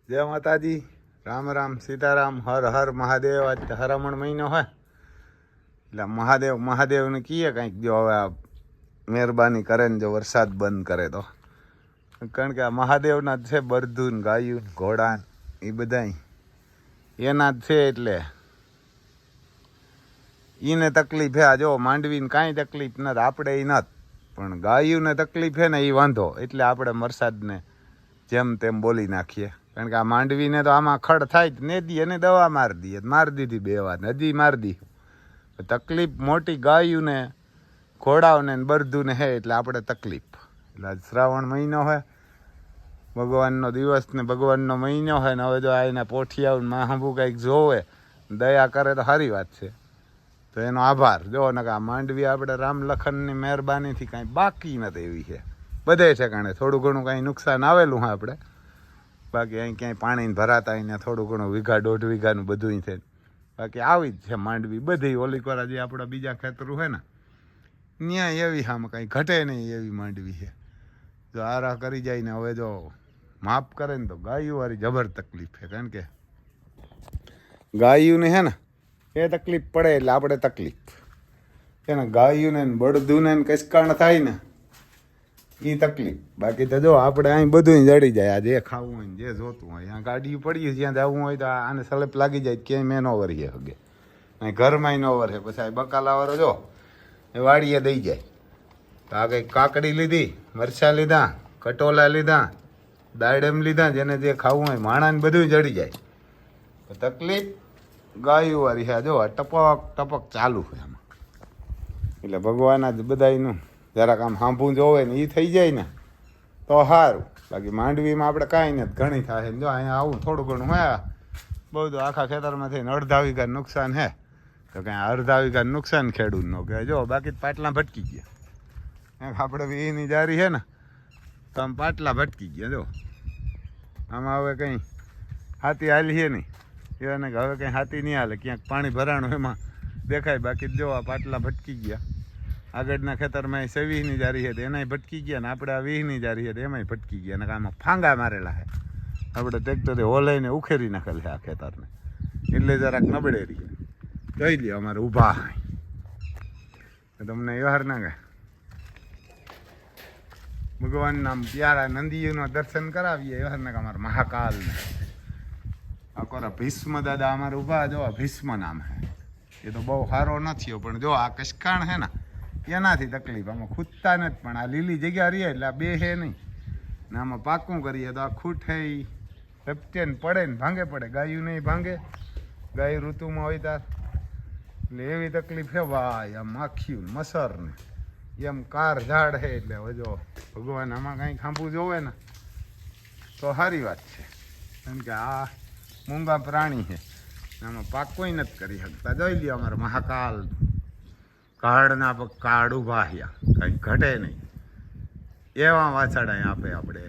જય માતાજી, રામ રામ, સીતારામ, હર હર મહાદેવ. આજ હરામણ મહિનો હોય એટલે મહાદેવને કહીએ કંઈક, જો હવે આ મહેરબાની કરે ને જો વરસાદ બંધ કરે તો. કારણ કે આ મહાદેવના જ છે, બરધુન ગાયું ઘોડા એ બધા એના જ છે, એટલે એને તકલીફ હે. આ જો માંડવીને કાંઈ તકલીફ નથી, આપણે એ નથી, પણ ગાયુંને તકલીફ હે ને એ વાંધો. એટલે આપણે વરસાદને જેમ તેમ બોલી નાખીએ. કારણ કે આ માંડવીને તો આમાં ખડ થાય જ ને દી, એને દવા મારી દઈએ, મારી દીધી 2 વાર, હજી મારી દી. તકલીફ મોટી ગાયુંને ઘોડાઓને બરધુને હે, એટલે આપણે તકલીફ. એટલે શ્રાવણ મહિનો હોય, ભગવાનનો દિવસ ને ભગવાનનો મહિનો હોય ને હવે જો આ એના પોઠિયાઓ માહંબુ કંઈક જોવે, દયા કરે તો સારી વાત છે, તો એનો આભાર. જો ને કે આ માંડવી આપણે રામ લખનની મહેરબાનીથી કાંઈ બાકી નથી એવી છે. બધે ઠેકાણે થોડું ઘણું કાંઈ નુકસાન આવેલું હોય આપણે, બાકી અહીં ક્યાંય પાણીને ભરાતા એને થોડું ઘણું 1.5 વીઘાનું બધું છે. બાકી આવી જ છે માંડવી બધી. ઓલી કોરા જે આપણા બીજા ખેતરું હોય ને ત્યાં એવી આમાં કાંઈ ઘટે નહીં એવી માંડવી છે. જો આરા કરી જાય ને હવે જો માફ કરે ને તો ગાયુંવાળી જબર તકલીફ છે. કારણ કે ગાયુંને હે ને એ તકલીફ પડે એટલે આપણે તકલીફ છે ને. ગાયુંને બળદુને કસકાણ થાય ને એ તકલીફ. બાકી તો જો આપણે અહીં બધું જડી જાય. આ જે ખાવું હોય ને જે જોતું હોય, અહીંયા ગાડીઓ પડી, જ્યાં જવું હોય તો આને સલેપ લાગી જાય, ક્યાંય મેં ન વરીએ હગે, અહીં ઘરમાં ન વરે. પછી આ બકાલાવાળો જો એ વાડીએ દઈ જાય. તો આ કંઈક કાકડી લીધી, મરચાં લીધા, કટોલા લીધા, દાડમ લીધા, જેને જે ખાવું હોય માણાને બધું જડી જાય. તો તકલીફ ગાયુંવાળી છે. જો ટપક ટપક ચાલુ છે આમાં. એટલે ભગવાન જ બધાનું જરાક આમ સાંભળું જોવે ને એ થઈ જાય ને તો સારું. બાકી માંડવીમાં આપણે કાંઈ નથી, ઘણી થાય. જો અહીંયા આવું થોડું ઘણું હે, બહુ તો આખા ખેતરમાં થઈને 1.5 વીઘા નુકસાન હે. તો કાંઈ 1.5 વીઘા નુકસાન ખેડૂત ન કહે. જો બાકી પાટલા ભટકી ગયા. આપણે વીની જારી છે ને તો આમ પાટલા ભટકી ગયા. જો આમાં હવે કંઈ હાથી હાલી છે નહીં, એને કે હવે કંઈ હાથી નહીં હાલે. ક્યાંક પાણી ભરાણું એમાં દેખાય. બાકી જો આ પાટલા ભટકી ગયા. આગળના ખેતરમાં 26ની જારી છે તો એનાય ભટકી ગયા, ને આપણે આ 20ની જારી છે તો એમાંય ભટકી ગયા. ને આમાં ફાંગા મારેલા છે. આપણે ટ્રેક્ટરે હોલાઈને ઉખેરી નાખેલ છે આ ખેતરને, એટલે જરાક નબળે રહીએ. જોઈ લ્યો અમારે ઊભા તમને વ્યવહાર ના કહે. ભગવાનના પ્યારા નંદીઓના દર્શન કરાવીએ. વ્યવહાર ના કે અમારે મહાકાલને આ કોરા ભીષ્મ દાદા અમારે ઊભા. જો ભીષ્મ નામ હે. એ તો બહુ સારો નથી, પણ જો આ કસકાણ છે ને એનાથી તકલીફ. આમાં ખૂટતા નથી, પણ આ લીલી જગ્યા રહીએ એટલે આ બે હે નહીં ને આમાં પાકું કરીએ તો આ ખૂટે રપટે ને પડે ને ભાંગે પડે. ગાયું નહીં ભાંગે, ગાયું ઋતુમાં હોય તાર. એટલે એવી તકલીફ છે ભાઈ. આમ માખીયું મસર ને એમ કાર ઝાડ છે. એટલે હવે જો ભગવાન આમાં કાંઈ ખાંભું જોવે ને તો સારી વાત છે. કારણ કે આ મૂંગા પ્રાણી છે, આમાં પાકોય નથી કરી શકતા. જોઈ લ્યો અમારે મહાકાલ કાળના પગ કાળ ઊભા હ્યા, કંઈ ઘટે નહીં એવા વાછાડા આપે. આપણે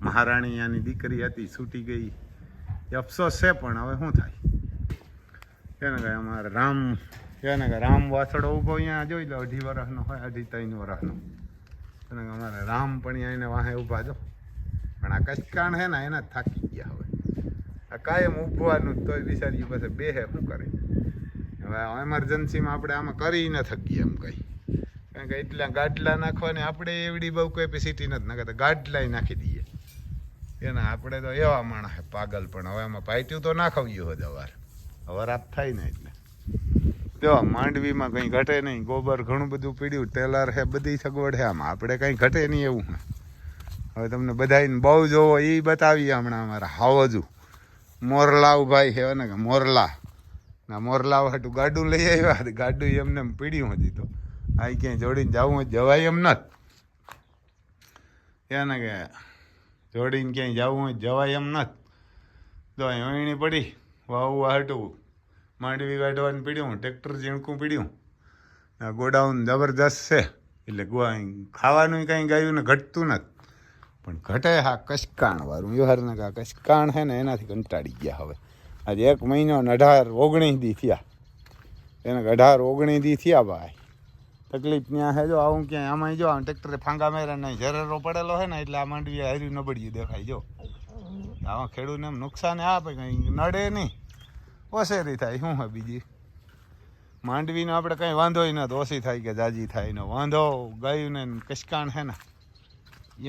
મહારાણી આની દીકરી હતી, છૂટી ગઈ એ અફસોસ છે, પણ હવે શું થાય. એને કહે અમારે રામ, એને કહે રામ વાછડો ઊભો અહીંયા જોઈ લો, 2.5 વર્ષનો હોય, 2.5-3 વર્ષનો. એને કહે અમારે રામ પણ એને વાહે ઊભા જો. પણ આ કચકાણ છે ને એના જ થાકી ગયા. હવે આ કાયમ ઊભવાનું તોય બિચારી પાસે બે હે શું કરે. હવે એમરજન્સીમાં આપણે આમાં કરી ન થકીએ એમ કંઈ. કારણ કે એટલા ગાડલા નાખવાની આપણે એવડી બહુ કેપેસિટી નથી. નાખે તો ગાડલાય નાખી દઈએ એના. આપણે તો એવા માણસ હે પાગલ. પણ હવે આમાં પાઇટ્યું તો નાખવ્યું હોય દવાર વરાપ થાય ને. એટલે જો માંડવીમાં કંઈ ઘટે નહીં. ગોબર ઘણું બધું પીડ્યું, ટેલર હે, બધી સગવડ હે. આમાં આપણે કંઈ ઘટે નહીં એવું હે. હવે તમને બધાને બહુ જોવો એ બતાવીએ. હમણાં અમારા હાવજુ મોરલાવ ભાઈ છે ને, કે મોરલા ના મોરલાવ હાટું ગાડું લઈ આવ્યા. ગાડું એમને પીડ્યું હજી તો. આ ક્યાંય જોડીને જવું હોય જવાય એમ નથી. એને કે જોડીને ક્યાંય જવું હોય જવાય એમ નથી. તો અહીં વહીણી પડી વાવવા હાટું માંડવી કાઢવાનું પીડ્યું, ટ્રેક્ટર ઝીણકું પીડ્યું. ગોડાઉન જબરજસ્ત છે. એટલે ખાવાનું કંઈ ગાયું ને ઘટતું નથી. પણ ઘટે હા કસકાણવાળું. વ્યવહારના કા કસકાણ છે ને એનાથી કંટાળી ગયા. હવે આજે 1 મહિનો ને 18-19 દી થયા. એને 18-19 દી થયા ભાઈ. તકલીફ ત્યાં છે. જો આવું ક્યાંય આમાં જો આમ ટ્રેક્ટરે ફાંગા માર્યા નહીં, ઝરેરો પડેલો છે ને એટલે આ માંડવી હાર્યું નબળ્યું દેખાય. જો આવા ખેડૂતને એમ નુકસાન આપે કંઈ નડે નહીં, ઓસેરી થાય. શું હોય બીજી માંડવીનો આપણે કંઈ વાંધો ન તો ઓછી થાય કે જાજી થાય ને વાંધો ગાયું ને કસકાણ છે ને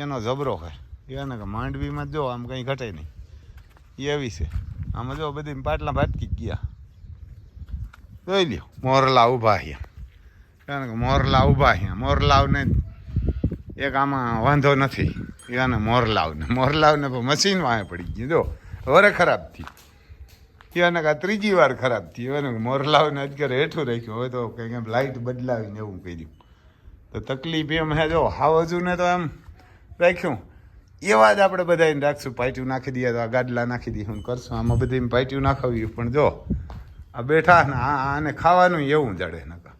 એનો જબરો હોય એને કે માંડવીમાં જો આમ કંઈ ઘટે નહીં એવી છે. આમાં જો બધી પાટલા ભાટકી ગયા. જોઈ લ્યો મોરલા ઊભા અહીંયા, કારણ કે મોરલા ઊભા અહીંયા. મોરલાવને એક આમાં વાંધો નથી, એને મોરલાવને મશીન વાંહે પડી ગયું. જો વરે ખરાબ થઈ એને કાં ત્રીજી વાર ખરાબ થઈ. એને મોરલાવને અત્યારે હેઠું રાખ્યું. હવે તો કંઈક એમ લાઇટ બદલાવીને એવું કર્યું. તો તકલીફ એમ હે, જો હાવજુને તો એમ રાખ્યું એવા જ આપણે બધાને રાખશું. પાઇટ્યું નાખી દઈએ તો આ ગાડલા નાખી દઈએ હું કરશું. આમાં બધી પાઇટ્યું નાખાવ્યું. પણ જો આ બેઠા ને આને ખાવાનું એવું જડે નકા.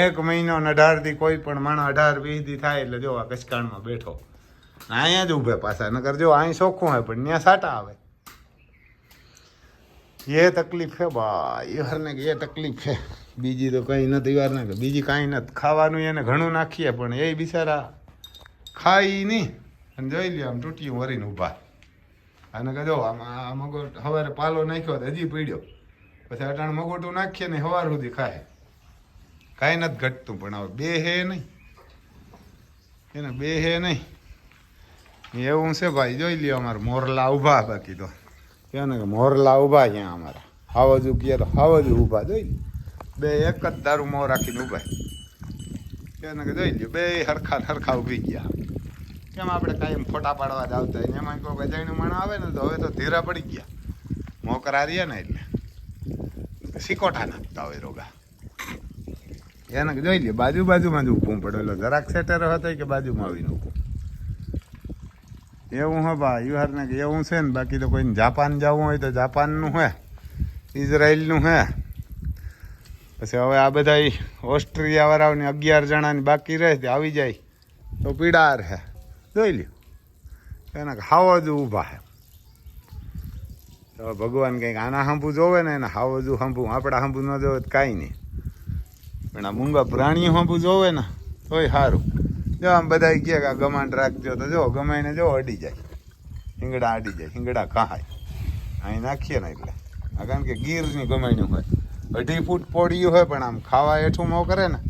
1 મહિનો ને 18 દી કોઈ પણ માણસ 18-20 દી થાય એટલે જો આ કચકાણમાં બેઠો અહીંયા જ ઊભે પાછા. નકર જો અહીં ચોખ્ખું હોય પણ ત્યાં સાટા આવે. એ તકલીફ છે ભાઈ યારને, એ તકલીફ છે. બીજી તો કંઈ નથી યાર ને, બીજી કાંઈ નથી. ખાવાનું એને ઘણું નાખીએ પણ એ બિચારા ખાઈ નહીં. અને જોઈ લ્યો આમ તૂટ્યું વરીને ઊભા. અને કે જો આમાં મગોટ સવારે પાલો નાખ્યો તો હજી પીડ્યો, પછી અટાણ મગોટું નાખીએ ને સવાર સુધી ખાય. કાંઈ નથી ઘટતું. પણ હવે બે હે નહીં, એને બે હે નહીં એવું છે ભાઈ. જોઈ લ્યો અમારા મોરલા ઊભા. બાકી તો ને કે મોરલા ઊભા ત્યાં અમારા હાવજુ કહે તો હાવજુ ઊભા. જોઈ લ્યો બે એક જ દારૂ મોં રાખીને ઊભા. એને કે જોઈ લ્યો બે હરખા ઊભી ગયા. કેમ આપણે કાંઈ ફોટા પાડવા જ આવતા હોય. એમાં કોઈ અજાણ્યું માણસ આવે ને તો હવે તો ધીરા પડી ગયા. મોકરા રહીએ ને એટલે સિકોટા નાખતા હોય રોગા. એને જોઈ લ્યો બાજુમાં જ ઊભું પડેલો. જરાક સેટર હતો કે બાજુમાં આવીને ઊભું. એવું હે ભાઈ યુહારને કે એવું છે ને. બાકી તો કોઈને જાપાન જવું હોય તો જાપાનનું હે, ઇઝરાયલનું હે. પછી હવે આ બધા ઓસ્ટ્રેલિયાવાળાઓને 11 જણાની બાકી રહે તે આવી જાય તો પીડાર હે. જોઈ લ્યો એને હાવજુ ઊભા હે. તો ભગવાન કંઈક આના હાંભું જોવે ને એને હાવજુ હાંભું. આપણા હાંભું ન જોવે તો કાંઈ નહીં. પણ આ મૂંગા પ્રાણીઓ હાંભું જોવે ને તોય સારું. જો આમ બધા કહે કે આ ગમાંડ રાખજો તો જો ગમાઈને જો અડી જાય. હિંગડા અડી જાય, હિંગડા કહાય અહીં નાખીએ ને એટલે. આ કારણ કે ગીરની ગમાણ્યું હોય 2.5 ફૂટ પોડિયું હોય પણ આમ ખાવા હેઠું મો કરે ને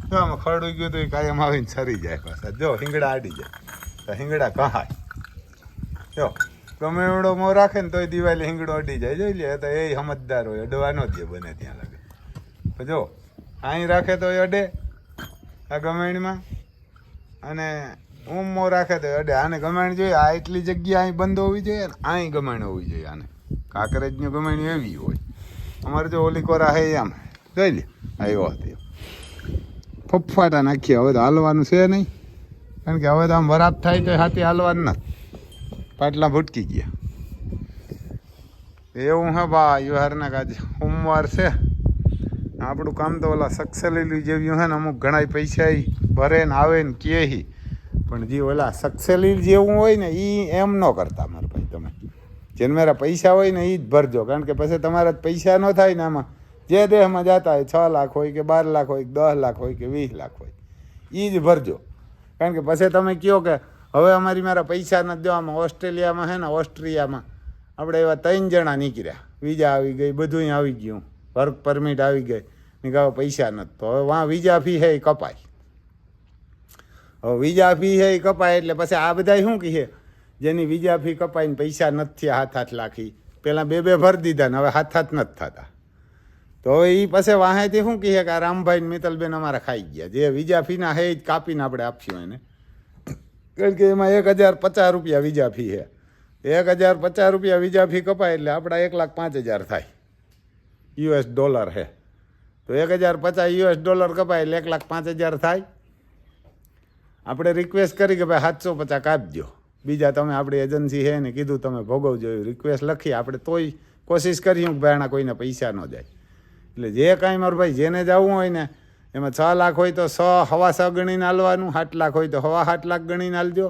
તો આમ ખરડું ગયું તો એ કાયમ આવીને સરી જાય પાછા. જો હિંગડા અડી જાય તો હિંગડા કહાય. જો ગમે એવડો મો રાખે ને તોય દિવાળી હિંગડો અડી જાય. જોઈ લે તો એ સમજદાર હોય, અડવા ન દે બને ત્યાં લાગે. જો અહીં રાખે તો એ અડે આ ગમેણીમાં, અને ઊંમો રાખે તો અડે. આને ગમાણ જોઈએ આ એટલી જગ્યા અહીં બંધ હોવી જોઈએ ને અહીં ગમાણ હોવી જોઈએ. આને કાંકરેજની ગમાણી એવી હોય. અમારે જો ઓલી કોરા હે આમ જોઈ લે આવ્યો હતો ફફાટા નાખીએ. હવે તો હાલવાનું છે નહીં, કારણ કે હવે તો આમ વરાપ થાય તો હાથી હાલવાનું નથી. પાટલા ભૂટકી ગયા એવું હે ભાઈ યુહારના કાજ. સોમવાર છે આપણું કામ તો ઓલા સક્સેલી જેવું છે ને. અમુક ઘણા પૈસા ભરે ને આવે ને કે પણ જે ઓલા સક્સેલી જેવું હોય ને એ એમ ન કરતા મારા ભાઈ. તમે જેને મારા પૈસા હોય ને એ જ ભરજો, કારણ કે પછી તમારા પૈસા ન થાય ને આમાં જે દેહમાં જતા હોય 6 લાખ હોય કે 12 લાખ હોય કે 10 લાખ હોય કે 20 લાખ હોય એ જ ભરજો. કારણ કે પછી તમે કહો કે હવે મારા પૈસા નથી દેવામાં. ઓસ્ટ્રેલિયામાં છે ને ઓસ્ટ્રિયામાં આપણે એવા 3 જણા નીકળ્યા. વિઝા આવી ગઈ, બધું આવી ગયું, વર્ક પરમિટ આવી ગઈ ને કહો પૈસા નથી. તો હવે વાં વિઝા ફી છે એ કપાય. હવે વિઝા ફી છે એ કપાય એટલે પછી આ બધા શું કહે જેની વિઝા ફી કપાઈને પૈસા નથી થયા 7-8 લાખ પહેલાં 2 ભરી દીધા ને હવે 7 નથી થતા. તો હવે એ પછી વાહેથી શું કહે કે આ રામભાઈ ને મિત્તલબેન અમારા ખાઈ ગયા. જે વિઝા ફીના હે એ જ કાપીને આપણે આપશું એને, કારણ કે એમાં 1050 રૂપિયા વિઝા ફી છે. 1050 રૂપિયા વિઝા ફી કપાય એટલે આપણા 1,05,000 થાય US ડોલર છે. તો 1050 US ડોલર કપાય એટલે 1,05,000 થાય. આપણે રિક્વેસ્ટ કરી કે ભાઈ 750 કાપજો. બીજા તમે આપણી એજન્સી છે ને કીધું તમે ભોગવજો એવી રિક્વેસ્ટ લખી. આપણે તોય કોશિશ કર્યું કે ભાઈ આના કોઈને પૈસા ન જાય. એટલે જે કાંઈ મારું ભાઈ જેને જવું હોય ને એમાં 6 લાખ હોય તો 6 ગણીને હાલવાનું, 7 લાખ હોય તો 7 લાખ ગણીને હાલજો.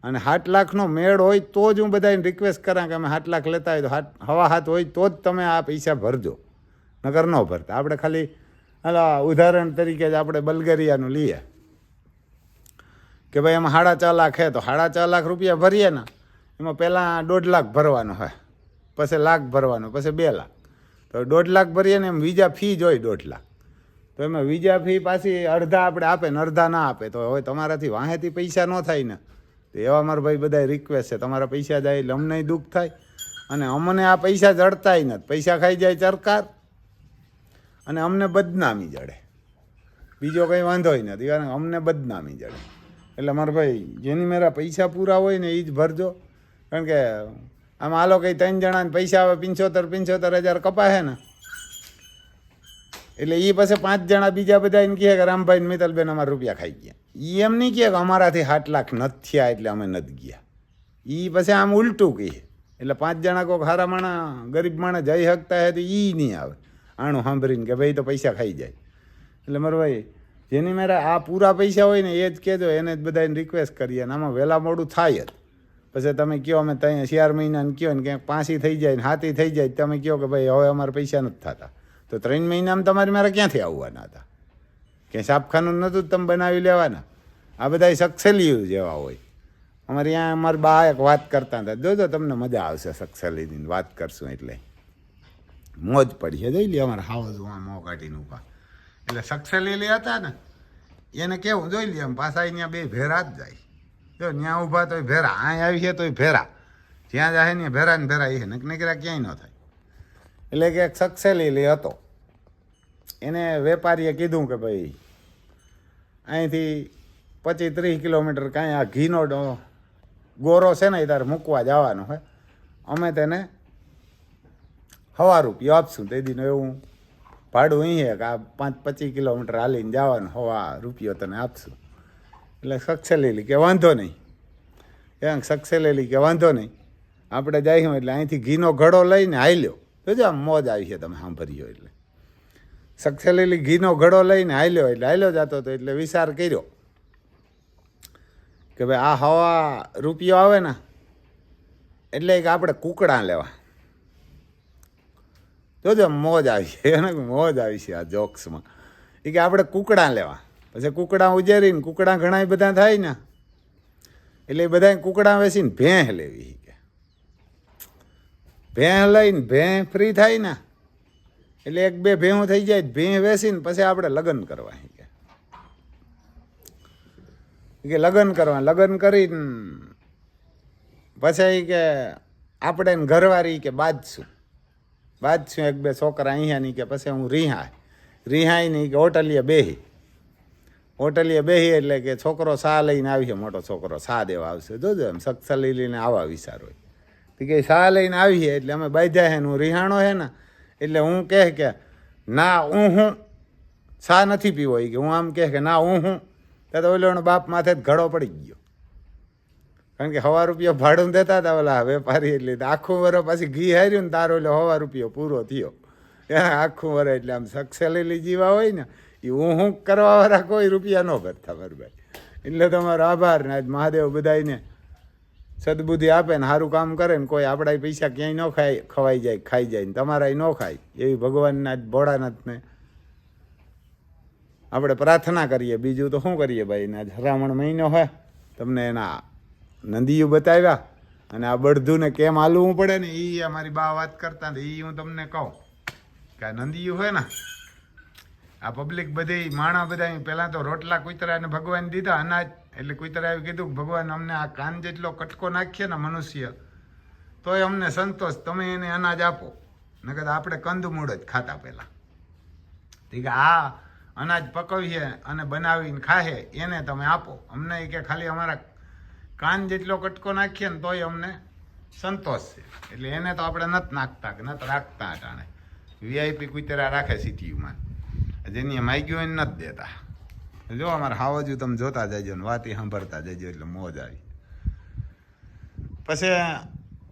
અને 7 લાખનો મેળ હોય તો જ હું બધાને રિક્વેસ્ટ કરા કે અમે 7 લાખ લેતા હોય તો 7.5 હોય તો જ તમે આ પૈસા ભરજો, નકર ન ભરતા. આપણે ખાલી ઉદાહરણ તરીકે જ આપણે બલ્ગેરિયાનું લઈએ કે ભાઈ એમાં 4.5 લાખ છે તો 4.5 લાખ રૂપિયા ભરીએ ને એમાં પહેલાં 1.5 લાખ ભરવાનો હોય, પછી 1 લાખ ભરવાનો, પછી 2 લાખ. તો 1.5 લાખ ભરીએ ને એમ વિઝા ફી જ હોય 1.5 લાખ. તો એમાં વિઝા ફી પાછી અડધા આપણે આપે ને અડધા ના આપે, તો હવે તમારાથી વાહેથી પૈસા ન થાય ને. તો એવા મારા ભાઈ બધા રિક્વેસ્ટ છે, તમારા પૈસા જાય એટલે અમને દુઃખ થાય અને અમને આ પૈસા જડતાય નથી. પૈસા ખાઈ જાય સરકાર અને અમને બદનામી જડે, બીજો કંઈ વાંધોય નથી, કારણ અમને બદનામી જડે. એટલે મારા ભાઈ જેની મારા પૈસા પૂરા હોય ને એ જ ભરજો. કારણ કે આમાં હાલો કંઈ 3 જણાને પૈસા આવે 75,000 કપાય ને, એટલે એ પછી 5 જણા બીજા બધા એમ કહે કે રામભાઈ મિત્તલબેન અમારા રૂપિયા ખાઈ ગયા. એ એમ નહીં કહે કે અમારાથી 7 લાખ નથી થયા એટલે અમે નથી ગયા. એ પછી આમ ઉલટું કહે. એટલે 5 જણા કોઈક સારા માણસ ગરીબ માણસ જઈ શકતા હોય તો એ નહીં આવે આણું સાંભળીને કે ભાઈ તો પૈસા ખાઈ જાય. એટલે મારો ભાઈ જેની મારા આ પૂરા પૈસા હોય ને એ જ કહેજો, એને જ બધાને રિક્વેસ્ટ કરીએ. અને આમાં વહેલા મોડું થાય જ. પછી તમે કહો અમે ત્યાં 4 મહિનાને કહો ને ક્યાંક 5 થઈ જાય ને 7 થઈ જાય, તમે કહો કે ભાઈ હવે અમારા પૈસા નથી થતા, તો 3 મહિનામાં તમારે મારે ક્યાંથી આવવાના હતા? ક્યાંય છાપખાનું નહોતું તમે બનાવી લેવાના. આ બધા સક્સેલી જેવા હોય. અમારે ત્યાં અમારા બા એક વાત કરતા હતા, જોજો તમને મજા આવશે, સક્સેલીની વાત કરશું એટલે મોજ પડી છે. જોઈ લે અમારા હાવજમાં મોં કાઢીને ઊભા. એટલે સક્સેલી હતા ને એને કેવું જોઈ લે, એમ પાછા અહીંયા 2 ભેરા જ જાય. જો ત્યાં ઊભા તોય ભેરા, અહીં આવી છે તોય ભેરા, જ્યાં જાય ને ભેરા ને ભેરા એ નકરા ક્યાંય ન થાય. એટલે કે એક સક્સેલી હતો, એને વેપારીએ કીધું કે ભાઈ અહીંથી 25-30 કિલોમીટર કાંઈ આ ઘીનો ગોરો છે ને એ તારે મૂકવા જવાનો હોય, અમે તેને 1.5 રૂપિયા આપશું. તે દીનું એવું ભાડું અહીં કે આ 5-25 કિલોમીટર હાલીને જવાનું, 1.5 રૂપિયો તને આપશું. એટલે સક્સેલી કે વાંધો નહીં, એમ સક્સેલી કે વાંધો નહીં, આપણે જઈશું. એટલે અહીંથી ઘીનો ઘડો લઈને હાલ્યો. જોજો આમ મોજ આવી છે, તમે સાંભળ્યો. એટલે સક્સેલી ઘીનો ઘડો લઈને હાલ્યો. એટલે હાલ્યો જતો હતો. એટલે વિચાર કર્યો કે ભાઈ આ 1.5 રૂપિયો આવે ને એટલે કે આપણે કૂકડા લેવા. જોજો મોજ આવી છે, એને મોજ આવી છે આ જોક્સમાં. એ કે આપણે કૂકડા લેવા. પછી કૂકડા ઉજેરીને કૂકડા ઘણા બધા થાય ને, એટલે એ બધા કૂકડા વેચીને ભેંસ લેવી. કે ભેંસ લઈને ભેંસ ફ્રી થાય ને એટલે 1-2 ભેંસું થઈ જાય, ભેંસ વેચીને પછી આપણે લગ્ન કરવા. કે લગ્ન કરવા, લગ્ન કરીને પછી કે આપણે ઘરવાળી કે બાજશું 1-2 છોકરા અહીંયાની. કે પછી હું રિહાઈ કે હોટલીએ બેહી એટલે કે છોકરો સા લઈને આવીએ, મોટો છોકરો સા દેવા આવશે. જોજો એમ સક્સેલી લઈને આવા વિચાર હોય. તો કે સા લઈને આવીએ એટલે અમે બાંધ્યા છે ને હું રિહાણો છે ને, એટલે હું કહે કે ના હું સા નથી પીવો. કે હું આમ કહે કે ના હું ત્યાં તો ઓલો બાપ માથે જ ઘડો પડી ગયો. કારણ કે 1.5 રૂપિયા ભાડું દેતા હતા ઓલા વેપારી. એટલે આખું વરસ પાછી ઘી હાર્યું ને તારો એટલે 1.5 રૂપિયો પૂરો થયો. આખું વરસ એટલે આમ સક્સેલી જીવા હોય ને એ હું કરવાવાળા કોઈ રૂપિયા ન ભરતા મારા ભાઈ. એટલે તમારો આભાર ને આજ મહાદેવ બધાને સદબુદ્ધિ આપે ને સારું કામ કરે ને કોઈ આપણા પૈસા ક્યાંય ન ખવાઈ જાય, ખાઈ જાય ને તમારા ન ખાય એવી ભગવાનના ભોળાનાથને આપણે પ્રાર્થના કરીએ. બીજું તો શું કરીએ ભાઈ. ને આજ હરામણ મહિનો હોય, તમને એના નંદીયું બતાવ્યા અને આ બળધુને કેમ હાલવું પડે ને એ અમારી બા વાત કરતા એ હું તમને કહું કે આ નંદીયું હોય ને આ પબ્લિક બધી માણા બધા પહેલાં તો રોટલા કુતરાને ભગવાન દીધા અનાજ. એટલે કુતરાએ કીધું કે ભગવાન અમને આ કાન જેટલો કટકો નાખીએ ને મનુષ્ય તોય અમને સંતોષ, તમે એને અનાજ આપો. નકર આપણે કંદમૂળ જ ખાતા પહેલાં. કે આ અનાજ પકવીએ અને બનાવીને ખાઈએ એને તમે આપો અમને. કે ખાલી અમારા કાન જેટલો કટકો નાખીએ ને તોય અમને સંતોષ છે. એટલે એને તો આપણે નથી નાખતા કે નથી રાખતા. અટાણે વીઆઈપી કુતરા રાખે સિટીમાં, જેની માગ્યું એને નથી દેતા. જો અમારે હાવજુ તમે જોતા જજો ને વાતી સાંભળતા જજો એટલે મોજ આવી. પછી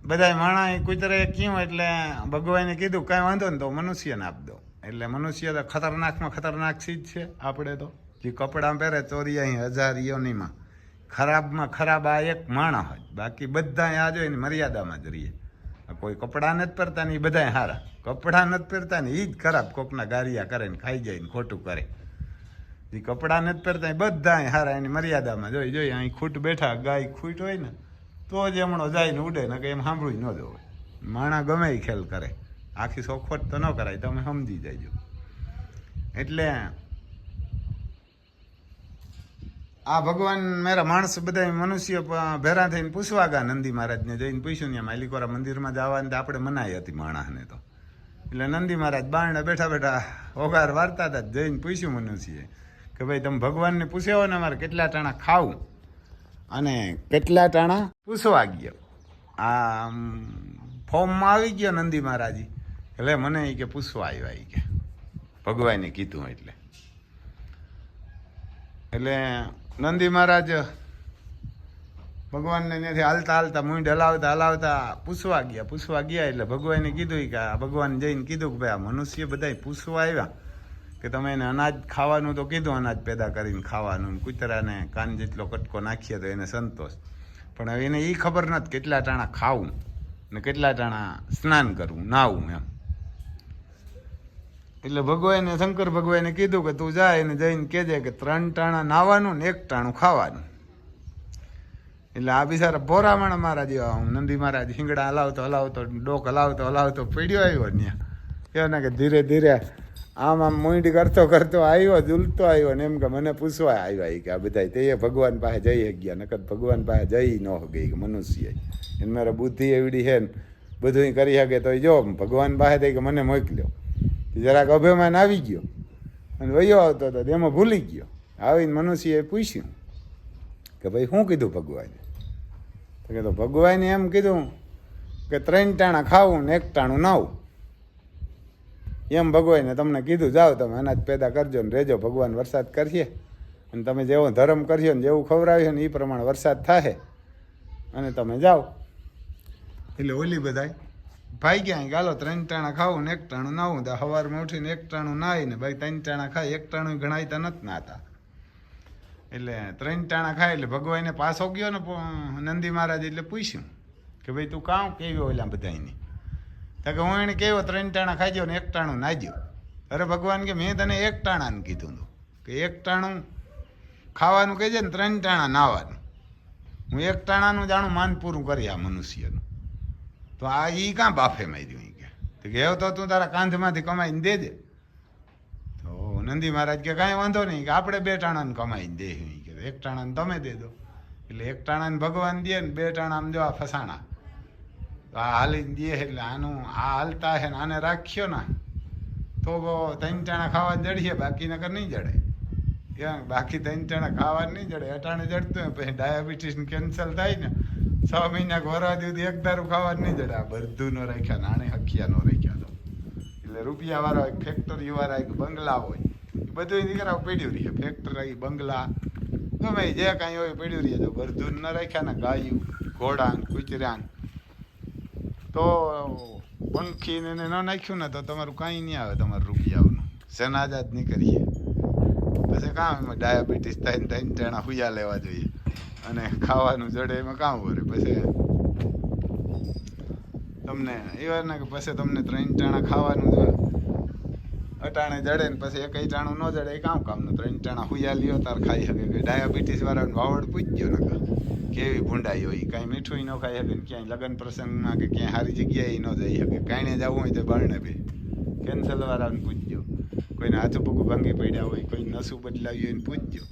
બધા માણા કુતરાએ કહ્યું એટલે ભગવાને કીધું કાંઈ વાંધો ને તો મનુષ્યને આપી દો. એટલે મનુષ્ય તો ખતરનાકમાં ખતરનાક ચીજ છે. આપણે તો જે કપડાં પહેરે 84,000 યોનીમાં ખરાબમાં ખરાબ આ એક માણસ હોય, બાકી બધા આ જોઈને મર્યાદામાં જ રહીએ. કોઈ કપડાં નથી પહેરતા ને એ બધા સારા, કપડાં નથી પહેરતા ને એ જ ખરાબ, કોકના ગારિયા કરે ને ખાઈ જાય ને ખોટું કરે. જે કપડાં નથી પહેરતા એ બધા સારા, એની મર્યાદામાં જોઈ અહીં ખૂટ બેઠા ગાય ખૂટ હોય ને તો જ એમણો જાય ને ઉડે ને કે એમ સાંભળવું ન જોવે. માણા ગમે એ ખેલ કરે, આખી સોખવટ તો ન કરાય, તમે સમજી જાયજો. એટલે આ ભગવાન મેરા માણસ બધા મનુષ્ય ભેરા થઈને પૂછવા ગયા નંદી મહારાજને, જઈને પૂછ્યું ને માલિકોરા મંદિરમાં જવાની આપણે મનાઈ હતી માણસને તો. એટલે નંદી મહારાજ બારણે બેઠા બેઠા હોગાર વાર્તા હતા, જઈને પૂછ્યું મનુષ્યએ કે ભાઈ તમે ભગવાનને પૂછ્યો ને અમારે કેટલા ટાણા ખાવું અને કેટલા ટાણા પૂછવા ગયો. આ ફોર્મમાં આવી ગયો નંદી મહારાજ, એટલે મને એ કે પૂછવા આવ્યા એ કે ભગવાને કીધું. એટલે નંદી મહારાજ ભગવાનને ત્યાંથી હાલતા હાલતા મૂંઢ હલાવતા હલાવતા પૂછવા ગયા. એટલે ભગવાને કીધું કે આ ભગવાન જઈને કીધું કે ભાઈ આ મનુષ્ય બધા પૂછવા આવ્યા કે તમે એને અનાજ ખાવાનું તો કીધું, અનાજ પેદા કરીને ખાવાનું, કૂતરાને કાન જેટલો કટકો નાખીએ તો એને સંતોષ, પણ હવે એને એ ખબર નથી કેટલા ટાણા ખાવું ને કેટલા ટાણા સ્નાન કરવું, નાવું એમ. એટલે ભગવાને શંકર ભગવાને કીધું કે તું જા એને જઈને કહેજે કે 3 ટાણા નાવાનું ને 1 ટાણું ખાવાનું. એટલે આ બિચારા ભોરામણ મારા જેવા નંદી મહારાજ હિંગડા હલાવતો ડોક હલાવતો પડ્યો આવ્યો ત્યાં. એને કે ધીરે ધીરે આમ મૂંઢ કરતો આવ્યો, ઝૂલતો આવ્યો ને એમ કે મને પૂછવા આવ્યા કે આ બધા તે ભગવાન પાસે જઈ ગયા, નકર ભગવાન પાસે જઈ ન ગઈ કે મનુષ્ય એને મારા બુદ્ધિ એવડી છે ને બધું કરી શકે તો જો ભગવાન પાસે થઈ કે મને મોકલ્યો. જરાક અભિમાન આવી ગયો અને વયો આવતો હતો એમાં ભૂલી ગયો. આવીને મનુષ્યએ પૂછ્યું કે ભાઈ શું કીધું ભગવાને? તો કે ભગવાને એમ કીધું કે 3 ટાણા ખાવું ને 1 ટાણું નાવું. એમ ભગવાને તમને કીધું, જાઓ તમે અનાજ પેદા કરજો ને રહેજો, ભગવાન વરસાદ કરશે અને તમે જેવો ધર્મ કરશો ને જેવું ખવડાવ્યો ને એ પ્રમાણે વરસાદ થાય અને તમે જાઓ. એટલે ઓલી બધાય ભાઈ ગયા, ગાલો 3 ટાણા ખાવું ને 1 ટાણું નાવું. તો સવારમાં ઉઠીને 1 ટાણું નાહીને ભાઈ 3 ટાણા ખાય, 1 ટાણું ગણાયતા નથી નાતા. એટલે 3 ટાણા ખાય એટલે ભગવાને પાછો ગયો ને નંદી મહારાજ, એટલે પૂછ્યું કે ભાઈ તું કામ કેવ્યો ઓલા બધાની? તો કે હું એને કેવો 3 ટાણા ખાઈજો ને 1 ટાણું નાજો. અરે ભગવાન કે મેં તને 1 ટાણાનું કીધું હતું કે 1 ટાણું ખાવાનું કહેજે ને 3 ટાણા નાવાનું. હું 1 ટાણાનું જાણું માન પૂરું કરી આ મનુષ્યનું. તો આ એ કાં બાફે માર્યું કે ગયો તો તું તારા કાંધમાંથી કમાઈને દેજે. તો નંદી મહારાજ કે કાંઈ વાંધો નહીં કે આપણે 2 ટાણાને કમાઈને દે કે 1 ટાણાને તમે દે દો. એટલે 1 ટાણાને ભગવાન દે ને 2 ટાણા આમ જો આ ફસાણા તો આ હાલીને દે. એટલે આનું આ હાલતા છે ને આને રાખ્યો ને તો 3 ટાણા ખાવા જડીએ, બાકી નકર નહીં જડે. બાકી 3 ટાણા ખાવા નહીં જડે, અટાણે જડતું હોય પછી ડાયાબિટીસ કેન્સલ થાય ને 6 મહિના ઘોરા દીધું 1 દારૂ ખાવા જ નહીં જડે. આ બધું નો રાખ્યા, નાણે હખિયા નો રાખ્યા. તો એટલે રૂપિયા વાળા હોય, ફેક્ટરી વાળા હોય, બંગલા હોય, એ બધું દીકરા પડ્યું રહીએ. ફેક્ટરી, બંગલા ગમે જે કાંઈ હોય પડ્યું રહીએ. તો બધું ન રાખ્યા ને ગાયું, ઘોડા, કૂતરા તો પંખીને ન નાખ્યું ને તો તમારું કાંઈ નહીં આવે, તમારું રૂપિયાનું સેનાજા જ નીકળીએ. પછી કામ એમાં ડાયાબિટીસ થાય ને 3 ટાણા હુયા લેવા જોઈએ અને ખાવાનું જડે એમાં કામ ભરે. પછી તમને એવા ને કે પછી તમને 3 ટાણા ખાવાનું જોઈએ, અટાણે જડે ને પછી 1 ટાણું ન જડે એ કામનું. 3 ટાણા હુયા લ્યો તાર ખાઈ શકે. કે ડાયાબિટીસ વાળાને વાવડ પૂછજો ને કેવી ભૂંડાઈ હોય, કાંઈ મીઠું ન ખાઈ શકે, ક્યાંય લગ્ન પ્રસંગમાં કે ક્યાંય સારી જગ્યાએ ન જઈ શકે, કાંઈને જવું હોય તો બારણે બે કેન્સલ વાળાને પૂછજો. કોઈને હાથું પગું ભાંગી પડ્યા હોય, કોઈ નસું બદલાવી હોય ને પૂછજો.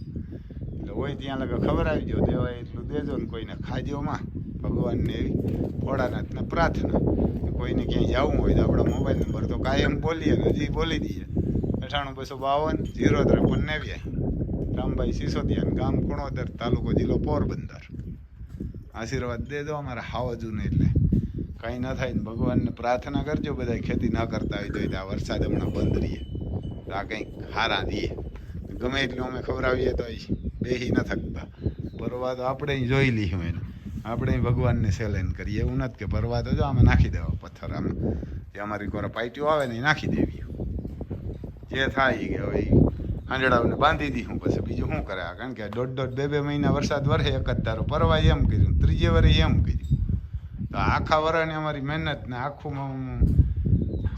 એટલે હોય ત્યાં લગા ખબર આવી જો દેવાય એટલું દેજો ને કોઈને ખાજોમાં. ભગવાનને એવી ભોળાનાથને પ્રાર્થના કોઈને ક્યાંય જવું હોય તો આપણા મોબાઈલ નંબર તો કાયમ બોલીએ ને હજી બોલી દઈએ 9852 053 રામભાઈ સિસોદિયા, ગામ કુણોદર, તાલુકો જિલ્લો પોરબંદર. આશીર્વાદ દેજો અમારા હાવજુને. એટલે કાંઈ ન થાય ને ભગવાનને પ્રાર્થના કરજો. બધા ખેતી ન કરતા હોય તો આ વરસાદ હમણાં બંધ રહીએ તો આ કંઈક હારા દઈએ. ગમે એટલું અમે ખવડાવીએ તો બેસી ન થકતા. પરવા તો આપણે જોઈ લઈશું એને, આપણે ભગવાનને સેલેન કરીએ. એવું નથી કે પરવા તો જો આમાં નાખી દેવા પથ્થર, આમાં જે અમારી કોરા પાઇટીઓ આવે ને એ નાખી દેવી. જે થાય કે હવે આંજળાઓને બાંધી દીધું પછી બીજું શું કરે. કારણ કે 1.5-2 મહિના વરસાદ વરસે એક જ ધારો, પરવા એમ કર્યું, 3જે વરે એમ કર્યું. તો આખા વરાની અમારી મહેનત ને આખું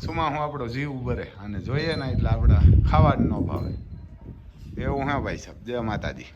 સુમાં હું આપણો જીવ બરે અને જોઈએ ને એટલે આપણા ખાવાનું ન ભાવે. એવું હે ભાઈ સાહેબ. જય માતાજી.